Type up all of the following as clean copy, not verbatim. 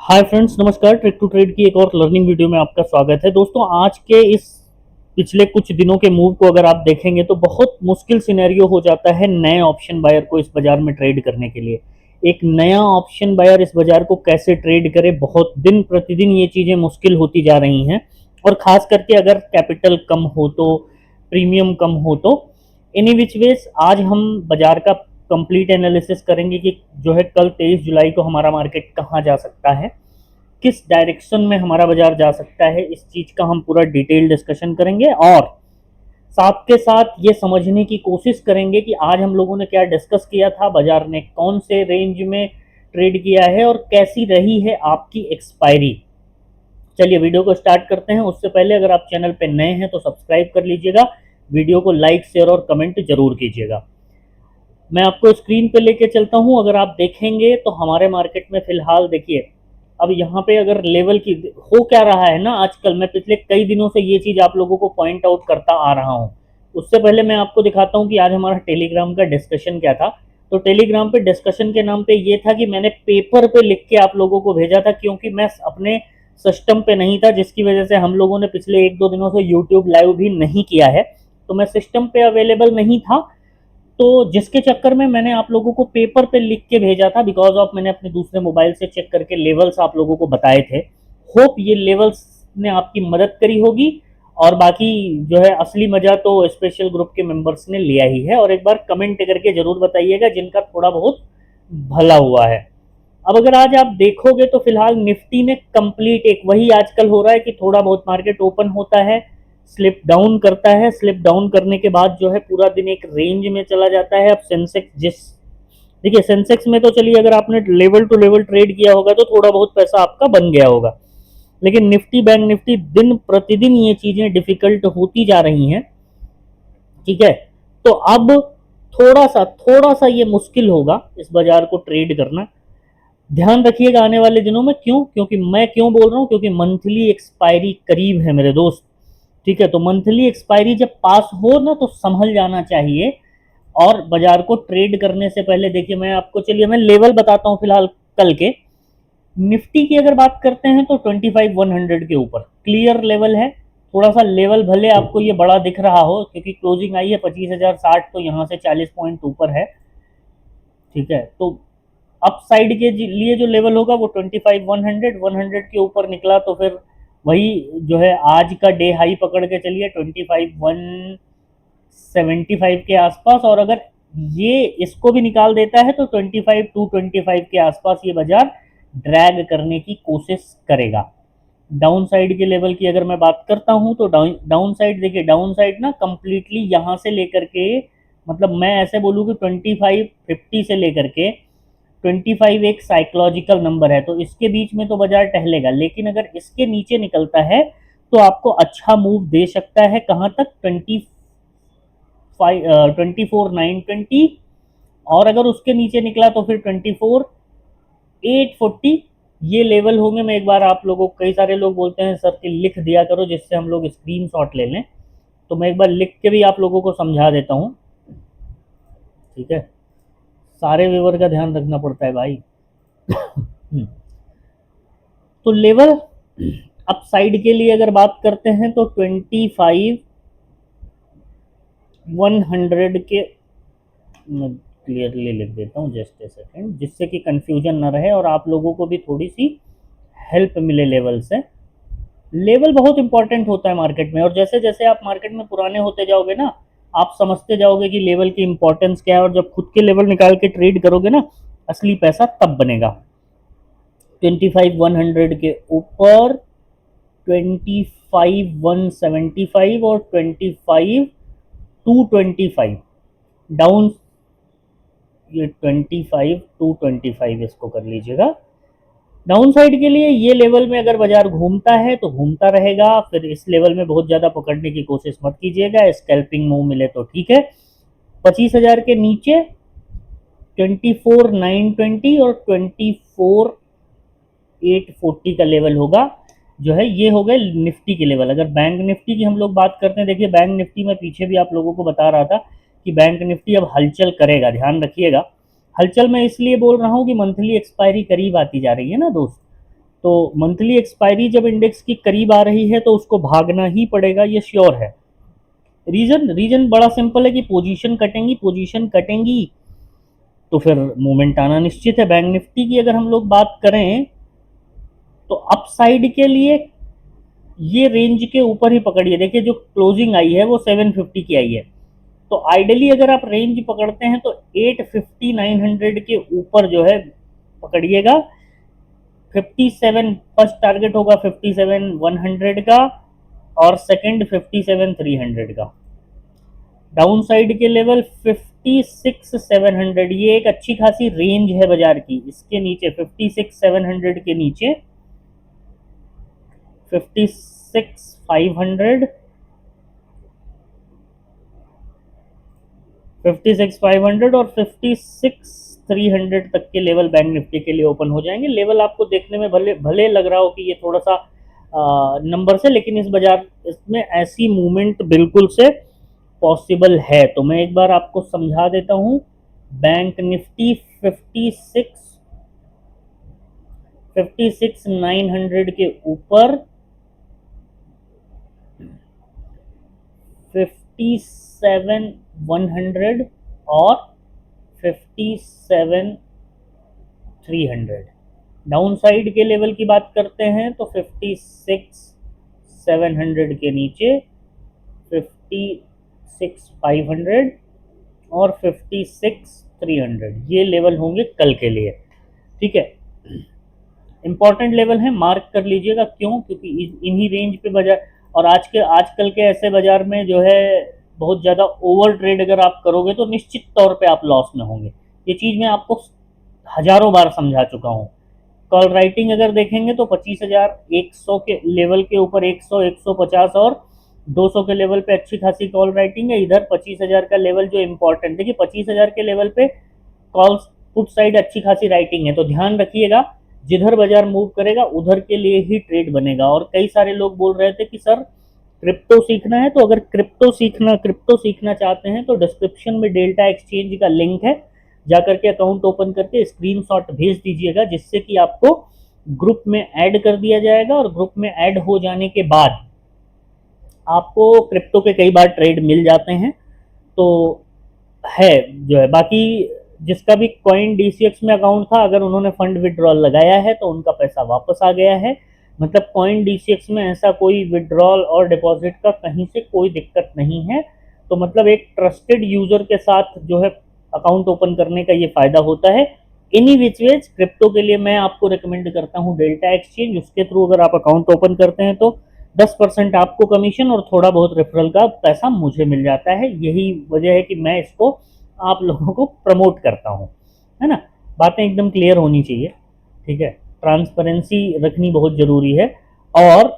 Hi friends, नमस्कार। Trick to trade की एक और लर्निंग वीडियो में आपका स्वागत है। दोस्तों, आज के इस पिछले कुछ दिनों के मूव को अगर आप देखेंगे तो बहुत मुश्किल सिनेरियो हो जाता है नए ऑप्शन बायर को इस बाजार में ट्रेड करने के लिए। एक नया ऑप्शन बायर इस बाजार को कैसे ट्रेड करे, बहुत दिन प्रतिदिन ये चीज़ें मुश्किल होती जा रही हैं। और ख़ास करके अगर कैपिटल कम हो तो, प्रीमियम कम हो तो, एनी विच वेज आज हम बाजार का कंप्लीट एनालिसिस करेंगे कि जो है कल 23 जुलाई को हमारा मार्केट कहाँ जा सकता है, किस डायरेक्शन में हमारा बाजार जा सकता है। इस चीज़ का हम पूरा डिटेल डिस्कशन करेंगे और साथ के साथ ये समझने की कोशिश करेंगे कि आज हम लोगों ने क्या डिस्कस किया था, बाजार ने कौन से रेंज में ट्रेड किया है और कैसी रही है आपकी एक्सपायरी। चलिए वीडियो को स्टार्ट करते हैं। उससे पहले अगर आप चैनल पे नए हैं तो सब्सक्राइब कर लीजिएगा, वीडियो को लाइक शेयर और कमेंट जरूर कीजिएगा। मैं आपको स्क्रीन पे लेके चलता हूं। अगर आप देखेंगे तो हमारे मार्केट में फिलहाल देखिए, अब यहाँ पे अगर लेवल की हो क्या रहा है ना, आजकल मैं पिछले कई दिनों से ये चीज़ आप लोगों को पॉइंट आउट करता आ रहा हूँ। उससे पहले मैं आपको दिखाता हूँ कि आज हमारा टेलीग्राम का डिस्कशन क्या था। तो टेलीग्राम पे डिस्कशन के नाम पे ये था कि मैंने पेपर पे लिख के आप लोगों को भेजा था, क्योंकि मैं अपने सिस्टम पे नहीं था, जिसकी वजह से हम लोगों ने पिछले एक दो दिनों से यूट्यूब लाइव भी नहीं किया है। तो मैं सिस्टम पे अवेलेबल नहीं था, तो जिसके चक्कर में मैंने आप लोगों को पेपर पे लिख के भेजा था। बिकॉज ऑफ मैंने अपने दूसरे मोबाइल से चेक करके लेवल्स आप लोगों को बताए थे। होप ये लेवल्स ने आपकी मदद करी होगी। और बाकी जो है असली मजा तो स्पेशल ग्रुप के मेंबर्स ने लिया ही है। और एक बार कमेंट करके जरूर बताइएगा जिनका थोड़ा बहुत भला हुआ है। अब अगर आज आप देखोगे तो फिलहाल निफ्टी ने कंप्लीट एक वही आजकल हो रहा है कि थोड़ा बहुत मार्केट ओपन होता है, स्लिप डाउन करता है, स्लिप डाउन करने के बाद जो है पूरा दिन एक रेंज में चला जाता है। अब सेंसेक्स देखिए, सेंसेक्स में तो चलिए अगर आपने लेवल टू लेवल ट्रेड किया होगा तो थोड़ा बहुत पैसा आपका बन गया होगा, लेकिन निफ्टी बैंक निफ्टी दिन प्रतिदिन ये चीजें डिफिकल्ट होती जा रही हैं। ठीक है, तो अब थोड़ा सा ये मुश्किल होगा इस बाजार को ट्रेड करना। ध्यान रखिएगा आने वाले दिनों में। क्यों? क्योंकि मैं क्यों बोल रहा हूं, क्योंकि मंथली एक्सपायरी करीब है मेरे दोस्त। ठीक है, तो मंथली एक्सपायरी जब पास हो ना तो संभल जाना चाहिए। और बाजार को ट्रेड करने से पहले देखिए, मैं आपको चलिए मैं लेवल बताता हूं फिलहाल कल के। निफ्टी की अगर बात करते हैं तो 25,100 के ऊपर क्लियर लेवल है। थोड़ा सा लेवल भले आपको ये बड़ा दिख रहा हो, क्योंकि क्लोजिंग आई है 25,060, तो यहाँ से 40 पॉइंट ऊपर है। ठीक है, तो अप साइड के लिए जो लेवल होगा वो 25,100 के ऊपर निकला तो फिर वही जो है आज का डे हाई पकड़ के चलिए 25,175 के आसपास। और अगर ये इसको भी निकाल देता है तो 25,225 के आसपास ये बाजार ड्रैग करने की कोशिश करेगा। डाउन साइड के लेवल की अगर मैं बात करता हूं तो डाउन साइड देखिए, डाउन साइड ना कंप्लीटली यहां से लेकर के, मतलब मैं ऐसे बोलूँ कि 2550 से लेकर के 25 एक साइकोलॉजिकल नंबर है, तो इसके बीच में तो बाजार टहलेगा। लेकिन अगर इसके नीचे निकलता है तो आपको अच्छा मूव दे सकता है। कहां तक? 24,920। और अगर उसके नीचे निकला तो फिर 24,840 ये लेवल होंगे। मैं एक बार आप लोगों को, कई सारे लोग बोलते हैं सर कि लिख दिया करो जिससे हम लोग स्क्रीन शॉट ले लें, तो मैं एक बार लिख के भी आप लोगों को समझा देता हूँ। ठीक है, सारे व्यूअर का ध्यान रखना पड़ता है भाई। तो लेवल अप साइड के लिए अगर बात करते हैं तो 25,100 के, मैं क्लियरली लिख देता हूँ जस्ट ए सेकेंड, जिससे कि कंफ्यूजन ना रहे और आप लोगों को भी थोड़ी सी हेल्प मिले लेवल से। लेवल बहुत इंपॉर्टेंट होता है मार्केट में, और जैसे जैसे आप मार्केट में पुराने होते जाओगे ना, आप समझते जाओगे कि लेवल की इंपॉर्टेंस क्या है। और जब खुद के लेवल निकाल के ट्रेड करोगे ना, असली पैसा तब बनेगा। 25,100 के ऊपर 25,175 और 25,225 डाउन, ये 25,225 इसको कर लीजिएगा। डाउन साइड के लिए ये लेवल में अगर बाजार घूमता है तो घूमता रहेगा, फिर इस लेवल में बहुत ज़्यादा पकड़ने की कोशिश मत कीजिएगा। स्कैल्पिंग मूव मिले तो ठीक है। 25,000 के नीचे 24,920 और 24,840 का लेवल होगा, जो है ये हो गए निफ्टी के लेवल। अगर बैंक निफ्टी की हम लोग बात करते हैं, देखिए बैंक निफ्टी में पीछे भी आप लोगों को बता रहा था कि बैंक निफ्टी अब हलचल करेगा, ध्यान रखिएगा। हलचल मैं इसलिए बोल रहा हूँ कि मंथली एक्सपायरी करीब आती जा रही है ना दोस्त, तो मंथली एक्सपायरी जब इंडेक्स की करीब आ रही है तो उसको भागना ही पड़ेगा, ये श्योर है। रीजन रीजन बड़ा सिंपल है कि पोजीशन कटेंगी तो फिर मूवमेंट आना निश्चित है। बैंक निफ्टी की अगर हम लोग बात करें तो अपसाइड के लिए ये रेंज के ऊपर ही पकड़िए। देखिए जो क्लोजिंग आई है वो 750 की आई है, तो आइडियली अगर आप रेंज पकड़ते हैं तो 850 900 के ऊपर जो है पकड़िएगा। 57 फर्स्ट टारगेट होगा 57 100 का, और सेकंड 57 300 का। डाउन साइड के लेवल 56 700, ये एक अच्छी खासी रेंज है बाजार की। इसके नीचे 56 700 के नीचे 56 500, 56 500 और 56 300 तक के लेवल बैंक निफ्टी के लिए ओपन हो जाएंगे। लेवल आपको देखने में भले भले लग रहा हो कि ये थोड़ा सा नंबर से, लेकिन इस बाजार इसमें ऐसी मूवमेंट बिल्कुल से पॉसिबल है। तो मैं एक बार आपको समझा देता हूं। बैंक निफ्टी 56 900 के ऊपर 57 100 और 57 300। डाउन साइड के लेवल की बात करते हैं तो 56 700 के नीचे 56 500 और 56 300, ये लेवल होंगे कल के लिए। ठीक है, इंपॉर्टेंट लेवल है, मार्क कर लीजिएगा। क्यों? क्योंकि इन्हीं रेंज पे बाजार, और आजकल के ऐसे बाजार में जो है बहुत ज़्यादा ओवर ट्रेड अगर आप करोगे तो निश्चित तौर पे आप लॉस में होंगे। ये चीज़ मैं आपको हजारों बार समझा चुका हूँ। कॉल राइटिंग अगर देखेंगे तो 25,100 के लेवल के ऊपर 100 150 और 200 के लेवल पे अच्छी खासी कॉल राइटिंग है। इधर 25,000 का लेवल जो इंपॉर्टेंट, देखिए 25,000 के लेवल पे कॉल पुट साइड अच्छी खासी राइटिंग है, तो ध्यान रखिएगा जिधर बाजार मूव करेगा उधर के लिए ही ट्रेड बनेगा। और कई सारे लोग बोल रहे थे कि सर क्रिप्टो सीखना है, तो अगर क्रिप्टो सीखना चाहते हैं तो डिस्क्रिप्शन में डेल्टा एक्सचेंज का लिंक है, जाकर के अकाउंट ओपन करके स्क्रीनशॉट भेज दीजिएगा, जिससे कि आपको ग्रुप में ऐड कर दिया जाएगा। और ग्रुप में ऐड हो जाने के बाद आपको क्रिप्टो के कई बार ट्रेड मिल जाते हैं। तो है जो है, बाकी जिसका भी कॉइन डीसीएक्स में अकाउंट था, अगर उन्होंने फंड विड्रॉल लगाया है तो उनका पैसा वापस आ गया है। मतलब कॉइन डीसीएक्स में ऐसा कोई विड्रॉल और डिपॉजिट का कहीं से कोई दिक्कत नहीं है। तो मतलब एक ट्रस्टेड यूजर के साथ जो है अकाउंट ओपन करने का ये फायदा होता है। एनी विच वेज क्रिप्टो के लिए मैं आपको रिकमेंड करता हूँ डेल्टा एक्सचेंज। उसके थ्रू अगर आप अकाउंट ओपन करते हैं तो 10% आपको कमीशन और थोड़ा बहुत रेफरल का पैसा मुझे मिल जाता है। यही वजह है कि मैं इसको आप लोगों को प्रमोट करता हूँ, है ना। बातें एकदम क्लियर होनी चाहिए, ठीक है। ट्रांसपेरेंसी रखनी बहुत ज़रूरी है। और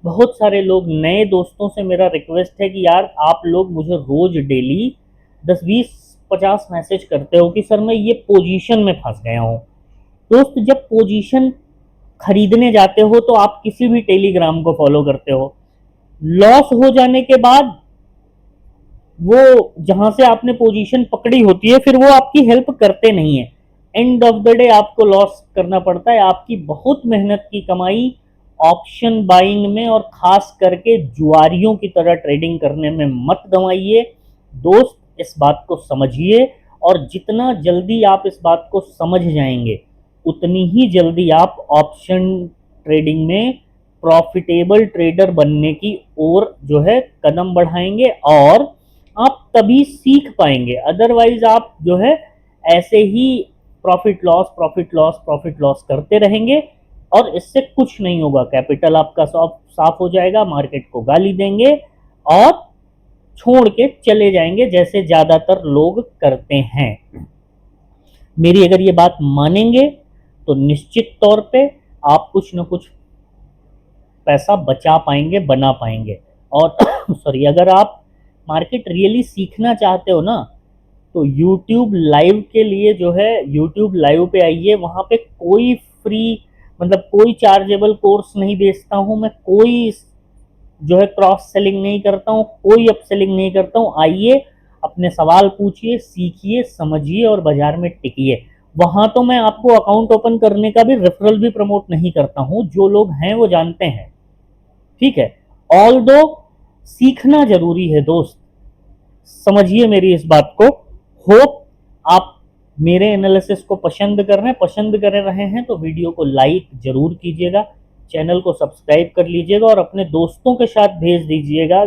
बहुत सारे लोग नए दोस्तों से मेरा रिक्वेस्ट है कि यार आप लोग मुझे रोज डेली 10 20 50 मैसेज करते हो कि सर मैं ये पोजीशन में फंस गया हूँ। दोस्त, जब पोजीशन खरीदने जाते हो तो आप किसी भी टेलीग्राम को फॉलो करते हो, लॉस हो जाने के बाद वो जहां से आपने पोजीशन पकड़ी होती है फिर वो आपकी हेल्प करते नहीं है। एंड ऑफ द डे आपको लॉस करना पड़ता है। आपकी बहुत मेहनत की कमाई ऑप्शन बाइंग में और खास करके जुआरियों की तरह ट्रेडिंग करने में मत गंवाइए दोस्त, इस बात को समझिए। और जितना जल्दी आप इस बात को समझ जाएंगे उतनी ही जल्दी आप ऑप्शन ट्रेडिंग में प्रॉफिटेबल ट्रेडर बनने की ओर जो है कदम बढ़ाएंगे और आप तभी सीख पाएंगे। अदरवाइज आप जो है ऐसे ही प्रॉफिट लॉस करते रहेंगे और इससे कुछ नहीं होगा। कैपिटल आपका साफ हो जाएगा, मार्केट को गाली देंगे और छोड़ के चले जाएंगे जैसे ज्यादातर लोग करते हैं। मेरी अगर ये बात मानेंगे तो निश्चित तौर पे आप कुछ न कुछ पैसा बचा पाएंगे, बना पाएंगे। और सॉरी, अगर आप मार्केट रियली सीखना चाहते हो ना तो YouTube लाइव के लिए जो है YouTube लाइव पे आइए। वहां पे कोई फ्री मतलब कोई चार्जेबल कोर्स नहीं बेचता हूं मैं, कोई जो है क्रॉस सेलिंग नहीं करता हूं, कोई अप सेलिंग नहीं करता हूं। आइए, अपने सवाल पूछिए, सीखिए, समझिए और बाजार में टिकिए। वहां तो मैं आपको अकाउंट ओपन करने का भी रेफरल भी प्रमोट नहीं करता हूं, जो लोग हैं वो जानते हैं, ठीक है। ऑल दो सीखना जरूरी है दोस्त, समझिए मेरी इस बात को। होप आप मेरे एनालिसिस को पसंद कर रहे हैं तो वीडियो को लाइक जरूर कीजिएगा, चैनल को सब्सक्राइब कर लीजिएगा और अपने दोस्तों के साथ भेज दीजिएगा।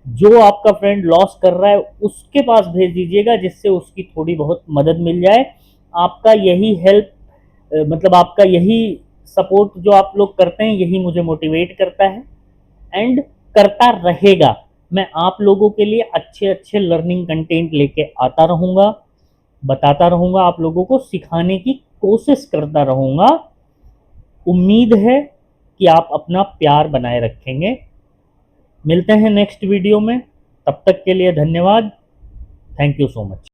जो आपका फ्रेंड लॉस कर रहा है उसके पास भेज दीजिएगा, जिससे उसकी थोड़ी बहुत मदद मिल जाए। आपका यही हेल्प, मतलब आपका यही सपोर्ट जो आप लोग करते हैं, यही मुझे मोटिवेट करता है एंड करता रहेगा। मैं आप लोगों के लिए अच्छे अच्छे लर्निंग कंटेंट लेके आता रहूंगा, बताता रहूंगा, आप लोगों को सिखाने की कोशिश करता रहूंगा। उम्मीद है कि आप अपना प्यार बनाए रखेंगे। मिलते हैं नेक्स्ट वीडियो में, तब तक के लिए धन्यवाद। Thank you so much.